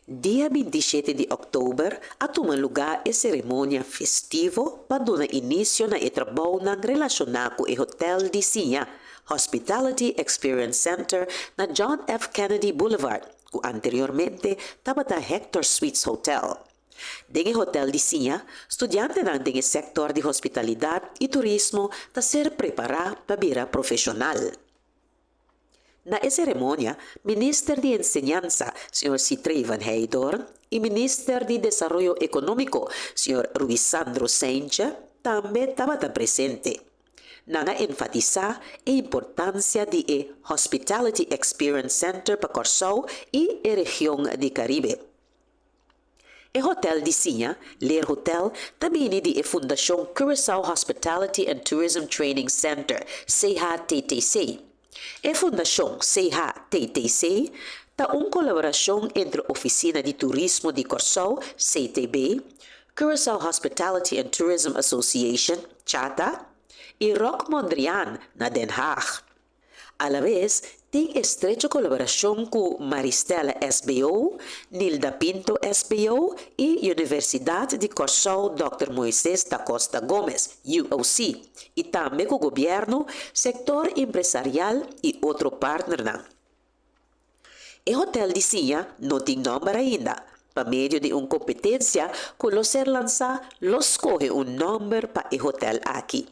Dia 27 de Oktober, atuma lugar e cerimônia festivo para dar início na trabalho relacionado com o Hotel de Sinha, Hospitality Experience Center na John F. Kennedy Boulevard, que anteriormente estava da Hector Suites Hotel. Denge Hotel de Sinha, estudiante ng denge sector de hospitalidade e turismo ta ser preparado para vida profissional. Na cerimônia, Minister de Enseñanza, Sr. Citrey Van Heydorn, e Minister de Desarrollo Econômico, Sr. Ruisandro Saincha, também estava presente. Nanga enfatizar a importância de Hospitality Experience Center para Corsou e a região de Caribe. O Hotel de Sinha, Ler Hotel, também é de Fundação Curaçao Hospitality and Tourism Training Center, CHTTC. A Fundação CHTTC está uma colaboração entre a Oficina de Turismo de Corsou, CTB, Curaçao Hospitality and Tourism Association, CHATA, e Rock Mondrian, na Den Haag. A la vez, tem estrecha colaboração com Maristela SBO, Nilda Pinto SBO e Universidade de Corsou Dr. Moisés da Costa Gomes, UOC, e também com o governo, setor empresarial e outro partner. O Hotel de Sinha não tem nome ainda. Para meio de uma competência, quando ser lançado, escolhe um nome para o hotel aqui.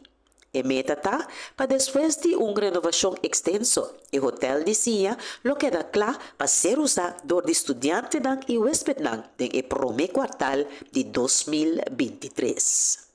E meta tá para depois de uma renovação extensa, o Hotel de Sinha lo queda claro para ser usado por estudiantes e hóspedes no primeiro quartal de 2023.